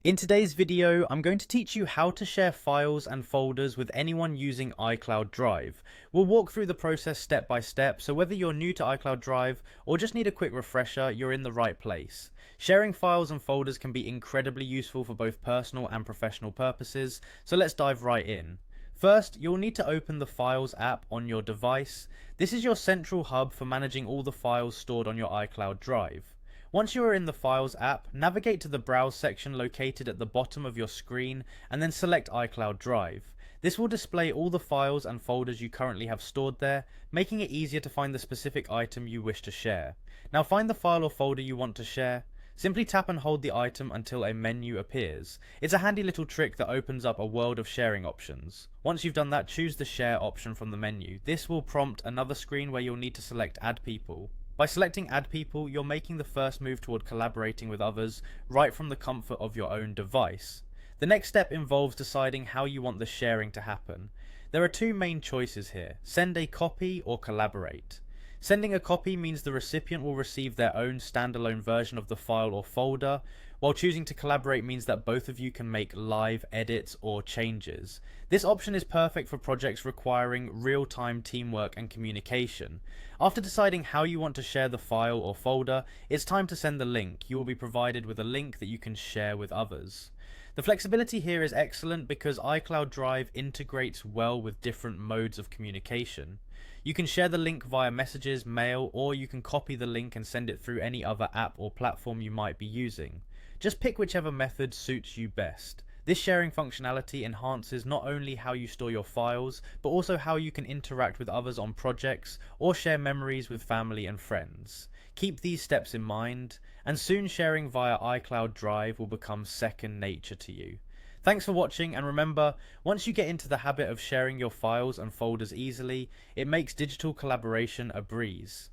In today's video, I'm going to teach you how to share files and folders with anyone using iCloud Drive. We'll walk through the process step by step, so whether you're new to iCloud Drive or just need a quick refresher, you're in the right place. Sharing files and folders can be incredibly useful for both personal and professional purposes, so let's dive right in. First, you'll need to open the Files app on your device. This is your central hub for managing all the files stored on your iCloud Drive. Once you are in the Files app, navigate to the Browse section located at the bottom of your screen and then select iCloud Drive. This will display all the files and folders you currently have stored there, making it easier to find the specific item you wish to share. Now find the file or folder you want to share. Simply tap and hold the item until a menu appears. It's a handy little trick that opens up a world of sharing options. Once you've done that, choose the Share option from the menu. This will prompt another screen where you'll need to select Add People. By selecting Add People, you're making the first move toward collaborating with others right from the comfort of your own device. The next step involves deciding how you want the sharing to happen. There are two main choices here: send a copy or collaborate. Sending a copy means the recipient will receive their own standalone version of the file or folder, while choosing to collaborate means that both of you can make live edits or changes. This option is perfect for projects requiring real-time teamwork and communication. After deciding how you want to share the file or folder, it's time to send the link. You will be provided with a link that you can share with others. The flexibility here is excellent because iCloud Drive integrates well with different modes of communication. You can share the link via messages, mail, or you can copy the link and send it through any other app or platform you might be using. Just pick whichever method suits you best. This sharing functionality enhances not only how you store your files, but also how you can interact with others on projects or share memories with family and friends. Keep these steps in mind, and soon sharing via iCloud Drive will become second nature to you. Thanks for watching, and remember, once you get into the habit of sharing your files and folders easily, it makes digital collaboration a breeze.